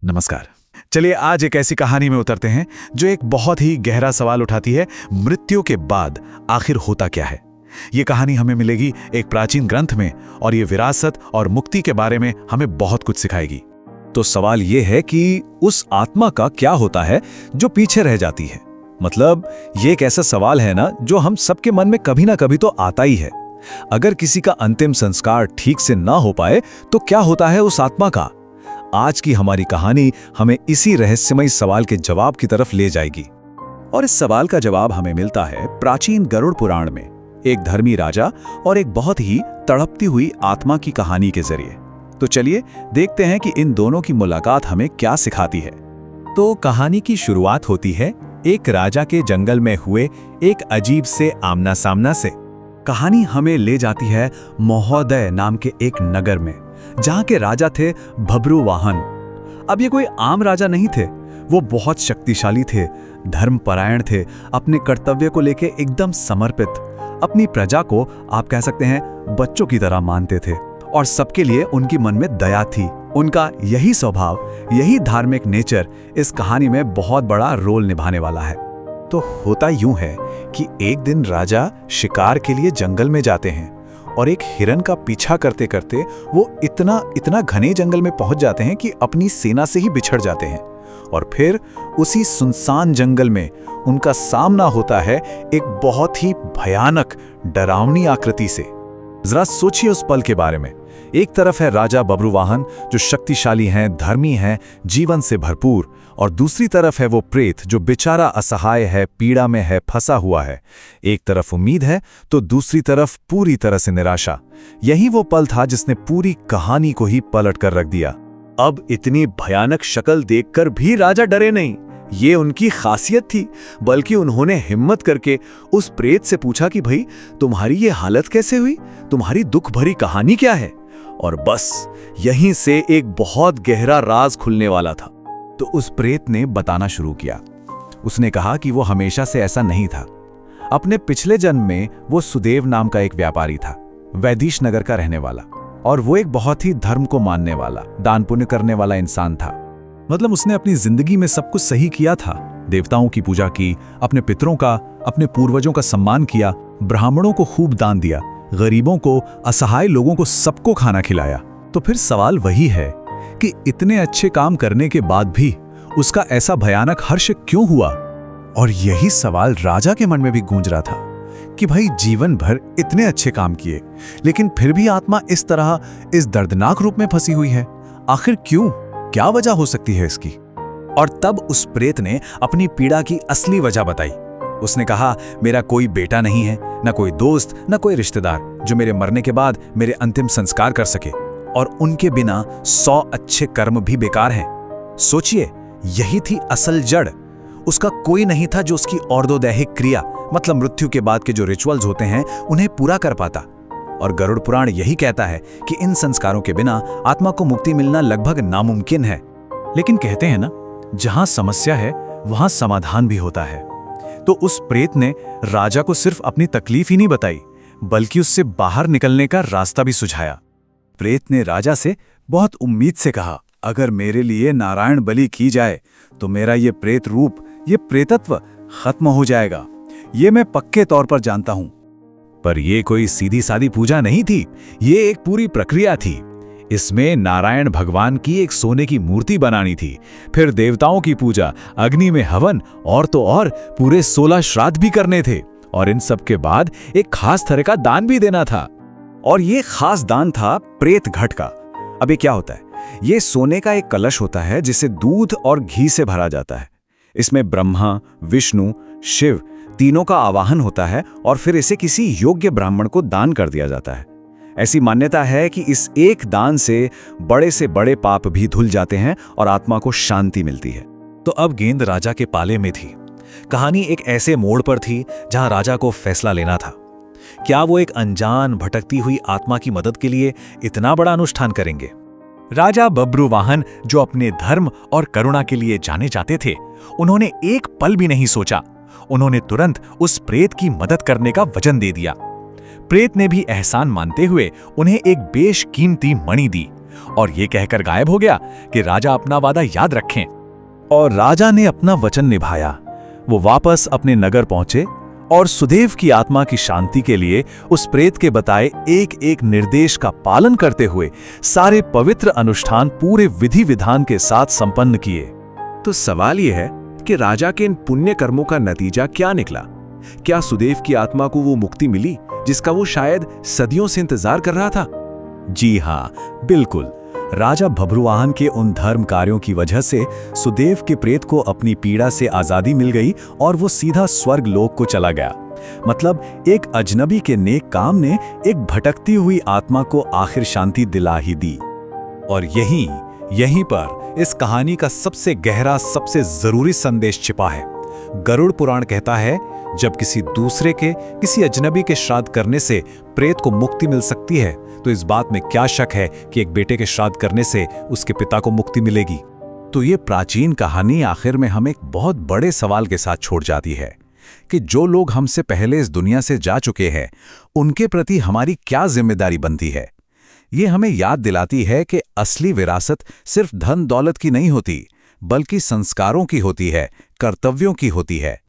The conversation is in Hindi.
नमस्कार। चलिए आज एक ऐसी कहानी में उतरते हैं जो एक बहुत ही गहरा सवाल उठाती है, मृत्यु के बाद आखिर होता क्या है। ये कहानी हमें मिलेगी एक प्राचीन ग्रंथ में और ये विरासत और मुक्ति के बारे में हमें बहुत कुछ सिखाएगी। तो सवाल ये है कि उस आत्मा का क्या होता है जो पीछे रह जाती है। मतलब ये एक ऐसा सवाल है ना जो हम सबके मन में कभी ना कभी तो आता ही है। अगर किसी का अंतिम संस्कार ठीक से ना हो पाए तो क्या होता है उस आत्मा का। आज की हमारी कहानी हमें इसी रहस्यमय सवाल के जवाब की तरफ ले जाएगी। और इस सवाल का जवाब हमें मिलता है प्राचीन गरुड़ पुराण में, एक धर्मी राजा और एक बहुत ही तड़पती हुई आत्मा की कहानी के जरिए। तो चलिए देखते हैं कि इन दोनों की मुलाकात हमें क्या सिखाती है। तो कहानी की शुरुआत होती है एक राजा के जंगल में हुए एक अजीब से आमना सामना से। कहानी हमें ले जाती है महोदय नाम के एक नगर में, जहां के राजा थे बब्रुवाहन। अब ये कोई आम राजा नहीं थे, वो बहुत शक्तिशाली थे, धर्मपरायण थे, अपने कर्तव्य को लेके एकदम समर्पित, अपनी प्रजा को आप कह सकते हैं बच्चों की तरह मानते थे और सबके लिए उनकी मन में दया थी। उनका यही स्वभाव, यही धार्मिक नेचर इस कहानी में बहुत बड़ा रोल निभाने वाला है। तो होता यूं है कि एक दिन राजा शिकार के लिए जंगल में जाते हैं और एक हिरन का पीछा करते करते वो इतना घने जंगल में पहुंच जाते हैं कि अपनी सेना से ही बिछड़ जाते हैं। और फिर उसी सुनसान जंगल में उनका सामना होता है एक बहुत ही भयानक डरावनी आकृति से। जरा सोचिए उस पल के बारे में। एक तरफ है राजा बब्रुवाहन जो शक्तिशाली हैं, धर्मी हैं, जीवन से भरपूर, और दूसरी तरफ है वो प्रेत जो बेचारा असहाय है, पीड़ा में है, फंसा हुआ है। एक तरफ उम्मीद है तो दूसरी तरफ पूरी तरह से निराशा। यही वो पल था जिसने पूरी कहानी को ही पलट कर रख दिया। अब इतनी भयानक शक्ल देखकर भी राजा डरे नहीं, ये उनकी खासियत थी। बल्कि उन्होंने हिम्मत करके उस प्रेत से पूछा कि भाई तुम्हारी ये हालत कैसे हुई, तुम्हारी दुख भरी कहानी क्या है। और बस यहीं से एक बहुत गहरा राज खुलने वाला था। तो उस प्रेत ने बताना शुरू किया। उसने कहा कि वो हमेशा से ऐसा नहीं था। अपने पिछले जन्म में वो सुदेव नाम का एक व्यापारी था, वैदिश नगर का रहने वाला, और वो एक बहुत ही धर्म को मानने वाला, दान पुण्य करने वाला इंसान था। मतलब उसने अपनी जिंदगी में सब कुछ सही किया था। देवताओं की पूजा की, अपने पितरों का, अपने पूर्वजों का सम्मान किया, ब्राह्मणों को खूब दान दिया, गरीबों को, असहाय लोगों को सबको खाना खिलाया। तो फिर सवाल वही है कि इतने अच्छे काम करने के बाद भी उसका ऐसा भयानक हर्ष क्यों हुआ। और यही सवाल राजा के मन में भी गूंज रहा था कि भाई जीवन भर इतने अच्छे काम किए, लेकिन फिर भी आत्मा इस तरह इस दर्दनाक रूप में फंसी हुई है। आखिर क्यों, क्या वजह हो सकती है इसकी। और तब उस प्रेत ने अपनी पीड़ा की असली वजह बताई। उसने कहा, मेरा कोई बेटा नहीं है, ना कोई दोस्त, ना कोई रिश्तेदार जो मेरे मरने के बाद मेरे अंतिम संस्कार कर सके, और उनके बिना 100 अच्छे कर्म भी बेकार हैं। सोचिए, यही थी असल जड़। उसका कोई नहीं था जो उसकी और्ध्वदैहिक क्रिया, मतलब मृत्यु के बाद के जो रिचुअल्स होते हैं, उन्हें पूरा कर पाता। और गरुड़ पुराण यही कहता है कि इन संस्कारों के बिना आत्मा को मुक्ति मिलना लगभग नामुमकिन है। लेकिन कहते हैं ना, जहां समस्या है वहां समाधान भी होता है। तो उस प्रेत ने राजा को सिर्फ अपनी तकलीफ ही नहीं बताई, बल्कि उससे बाहर निकलने का रास्ता भी सुझाया। प्रेत ने राजा से बहुत उम्मीद से कहा, अगर मेरे लिए नारायण बलि की जाए तो मेरा ये प्रेत रूप, ये प्रेतत्व खत्म हो जाएगा। ये मैं पक्के तौर पर जानता हूं। पर यह कोई सीधी सादी पूजा नहीं थी, ये एक पूरी प्रक्रिया थी। इसमें नारायण भगवान की एक सोने की मूर्ति बनानी थी, फिर देवताओं की पूजा, अग्नि में हवन, और तो और पूरे 16 श्राद्ध भी करने थे। और इन सब के बाद एक खास तरह का दान भी देना था। और ये खास दान था प्रेत घट का। अब ये क्या होता है? ये सोने का एक कलश होता है जिसे दूध और घी से भरा जाता है। इसमें ब्रह्मा, विष्णु, शिव तीनों का आवाहन होता है और फिर इसे किसी योग्य ब्राह्मण को दान कर दिया जाता है। ऐसी मान्यता है कि इस एक दान से बड़े पाप भी धुल जाते हैं और आत्मा को शांति मिलती है। तो अब गेंद राजा के पाले में थी। कहानी एक ऐसे मोड़ पर थी जहां राजा को फैसला लेना था। क्या वो एक अनजान भटकती हुई आत्मा की मदद के लिए इतना बड़ा अनुष्ठान करेंगे? राजा बब्रुवाहन, जो अपने धर्म और करुणा के लिए जाने जाते थे, उन्होंने एक पल भी नहीं सोचा। उन्होंने तुरंत उस प्रेत की मदद करने का वचन दे दिया। प्रेत ने भी एहसान मानते हुए उन्हें एक बेशकीमती मणि दी, और ये कहकर गायब हो गया कि राजा अपना वादा याद रखें। और राजा ने अपना वचन निभाया। वो वापस अपने नगर पहुंचे और सुदेव की आत्मा की शांति के लिए उस प्रेत के बताए एक एक निर्देश का पालन करते हुए सारे पवित्र अनुष्ठान पूरे विधि विधान के साथ संपन्न किए। तो सवाल यह है कि राजा के इन पुण्य कर्मों का नतीजा क्या निकला? क्या सुदेव की आत्मा को वो मुक्ति मिली जिसका वो शायद सदियों से इंतजार कर रहा था? जी हाँ, बिल्कुल। राजा भब्रुवाहन के उन धर्म कार्यों की वजह से सुदेव के प्रेत को अपनी पीड़ा से आजादी मिल गई और वो सीधा स्वर्ग लोक को चला गया। मतलब एक अजनबी के नेक काम ने एक भटकती हुई आत्मा को आखिर शांति दिला ही दी। और यहीं पर इस कहानी का सबसे गहरा, सबसे जरूरी संदेश छिपा है। गरुड़ पुराण कहता है, जब किसी दूसरे के, किसी अजनबी के श्राद्ध करने से प्रेत को मुक्ति मिल सकती है, तो इस बात में क्या शक है कि एक बेटे के श्राद्ध करने से उसके पिता को मुक्ति मिलेगी। तो ये प्राचीन कहानी आखिर में हमें एक बहुत बड़े सवाल के साथ छोड़ जाती है कि जो लोग हमसे पहले इस दुनिया से जा चुके हैं, उनके प्रति हमारी क्या जिम्मेदारी बनती है। ये हमें याद दिलाती है कि असली विरासत सिर्फ धन दौलत की नहीं होती, बल्कि संस्कारों की होती है, कर्तव्यों की होती है।